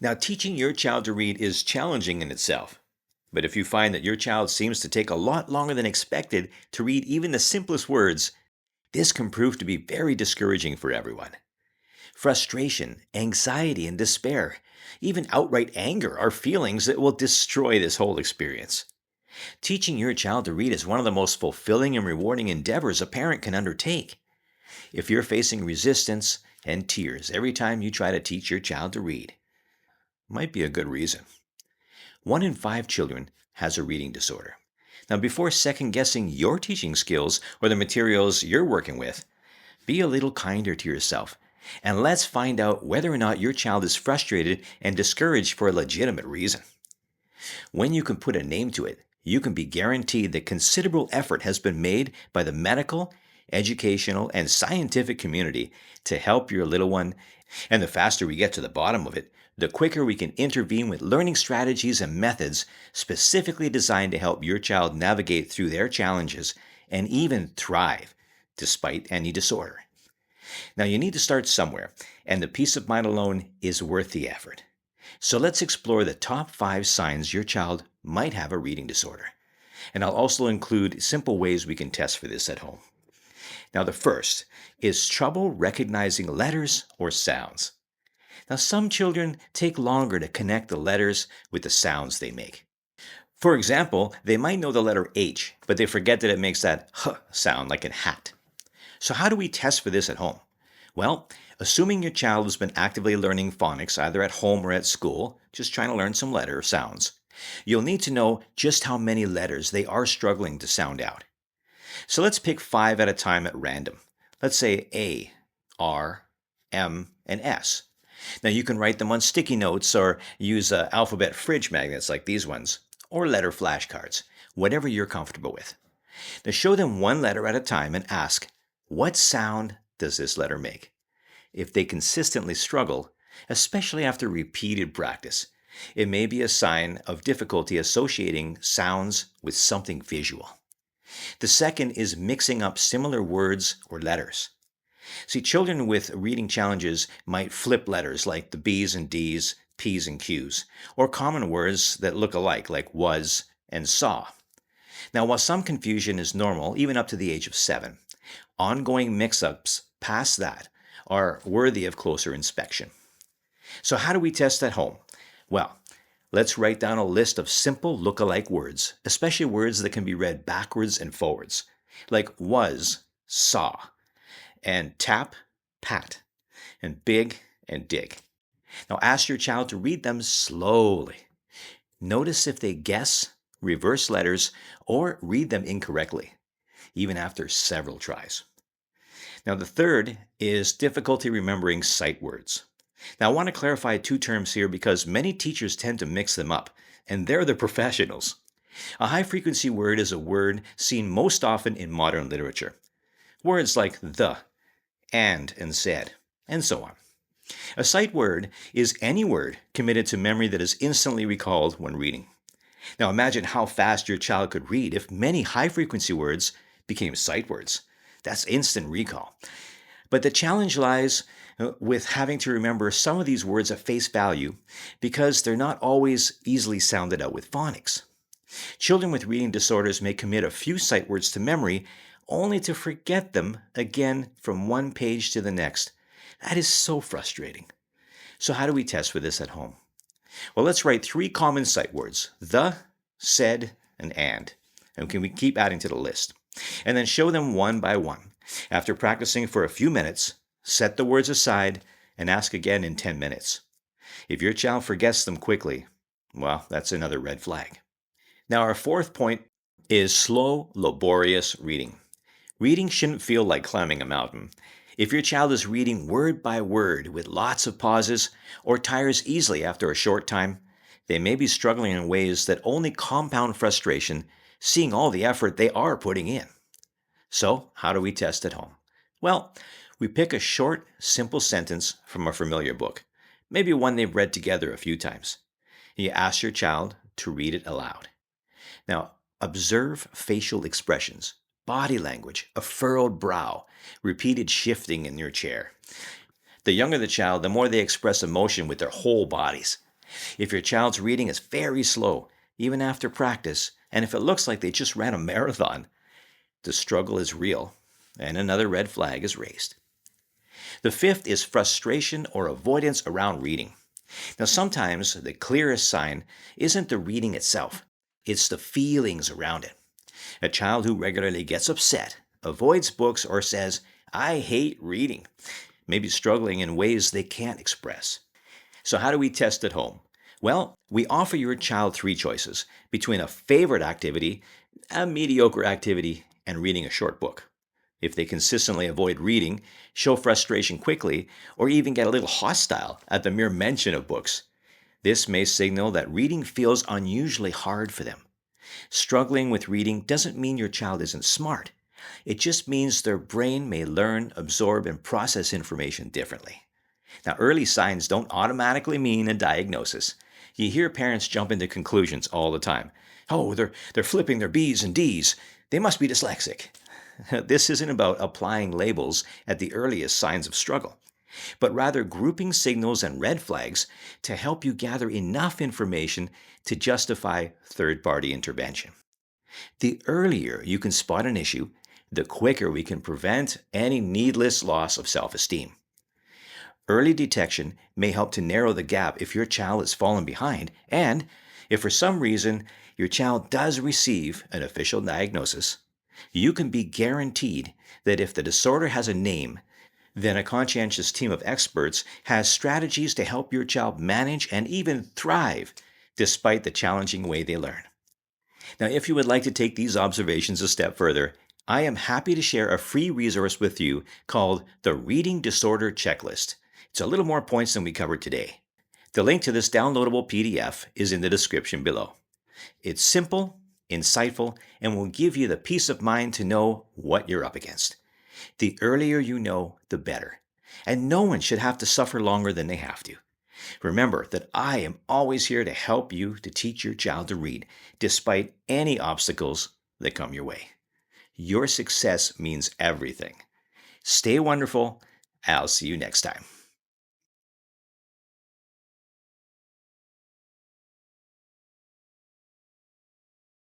Now, teaching your child to read is challenging in itself. But if you find that your child seems to take a lot longer than expected to read even the simplest words, this can prove to be very discouraging for everyone. Frustration, anxiety, and despair, even outright anger, are feelings that will destroy this whole experience. Teaching your child to read is one of the most fulfilling and rewarding endeavors a parent can undertake. If you're facing resistance and tears every time you try to teach your child to read, might be a good reason. 1 in 5 children has a reading disorder. Now, before second-guessing your teaching skills or the materials you're working with, be a little kinder to yourself, and let's find out whether or not your child is frustrated and discouraged for a legitimate reason. When you can put a name to it, you can be guaranteed that considerable effort has been made by the medical, educational, and scientific community to help your little one, and the faster we get to the bottom of it, the quicker we can intervene with learning strategies and methods specifically designed to help your child navigate through their challenges and even thrive despite any disorder. Now, you need to start somewhere, and the peace of mind alone is worth the effort. So let's explore the top 5 signs your child might have a reading disorder. And I'll also include simple ways we can test for this at home. Now, the first is trouble recognizing letters or sounds. Now, some children take longer to connect the letters with the sounds they make. For example, they might know the letter H, but they forget that it makes that H sound like in hat. So how do we test for this at home? Well, assuming your child has been actively learning phonics either at home or at school, just trying to learn some letter sounds, you'll need to know just how many letters they are struggling to sound out. So let's pick 5 at a time at random. Let's say A, R, M, and S. Now you can write them on sticky notes or use alphabet fridge magnets like these ones, or letter flashcards, whatever you're comfortable with. Now show them one letter at a time and ask, what sound does this letter make? If they consistently struggle, especially after repeated practice, it may be a sign of difficulty associating sounds with something visual. The second is mixing up similar words or letters. See, children with reading challenges might flip letters like the B's and D's, P's and Q's, or common words that look alike like was and saw. Now, while some confusion is normal, even up to the age of 7, ongoing mix-ups past that are worthy of closer inspection. So how do we test at home? Well, let's write down a list of simple look-alike words, especially words that can be read backwards and forwards, like was, saw, and tap, pat, and big and dig. Now ask your child to read them slowly. Notice if they guess, reverse letters, or read them incorrectly, even after several tries. Now the third is difficulty remembering sight words. Now I want to clarify 2 terms here because many teachers tend to mix them up, and they're the professionals. A high-frequency word is a word seen most often in modern literature. Words like the, and said, and so on. A sight word is any word committed to memory that is instantly recalled when reading. Now imagine how fast your child could read if many high-frequency words became sight words. That's instant recall. But the challenge lies with having to remember some of these words at face value because they're not always easily sounded out with phonics. Children with reading disorders may commit a few sight words to memory only to forget them again from one page to the next. That is so frustrating. So how do we test for this at home? Well, let's write 3 common sight words, the, said, and can we keep adding to the list? And then show them one by one. After practicing for a few minutes, set the words aside and ask again in 10 minutes. If your child forgets them quickly, well, that's another red flag. Now, our 4th point is slow, laborious reading. Reading shouldn't feel like climbing a mountain. If your child is reading word by word with lots of pauses or tires easily after a short time, they may be struggling in ways that only compound frustration, seeing all the effort they are putting in. So, how do we test at home? Well, we pick a short, simple sentence from a familiar book, maybe one they've read together a few times. You ask your child to read it aloud. Now, observe facial expressions, body language, a furrowed brow, repeated shifting in your chair. The younger the child, the more they express emotion with their whole bodies. If your child's reading is very slow, even after practice, and if it looks like they just ran a marathon, the struggle is real and another red flag is raised. The fifth is frustration or avoidance around reading. Now, sometimes the clearest sign isn't the reading itself, it's the feelings around it. A child who regularly gets upset, avoids books, or says, "I hate reading," may be struggling in ways they can't express. So, how do we test at home? Well, we offer your child three choices between a favorite activity, a mediocre activity, and reading a short book. If they consistently avoid reading, show frustration quickly, or even get a little hostile at the mere mention of books, this may signal that reading feels unusually hard for them. Struggling with reading doesn't mean your child isn't smart. It just means their brain may learn, absorb, and process information differently. Now, early signs don't automatically mean a diagnosis. You hear parents jump into conclusions all the time. Oh, they're flipping their B's and D's. They must be dyslexic. This isn't about applying labels at the earliest signs of struggle, but rather grouping signals and red flags to help you gather enough information to justify third-party intervention. The earlier you can spot an issue, the quicker we can prevent any needless loss of self-esteem. Early detection may help to narrow the gap if your child has fallen behind, and if for some reason your child does receive an official diagnosis, you can be guaranteed that if the disorder has a name, then a conscientious team of experts has strategies to help your child manage and even thrive despite the challenging way they learn. Now, if you would like to take these observations a step further, I am happy to share a free resource with you called the Reading Disorder Checklist. It's a little more points than we covered today. The link to this downloadable PDF is in the description below. It's simple, insightful, and will give you the peace of mind to know what you're up against. The earlier you know, the better. And no one should have to suffer longer than they have to. Remember that I am always here to help you to teach your child to read, despite any obstacles that come your way. Your success means everything. Stay wonderful. I'll see you next time.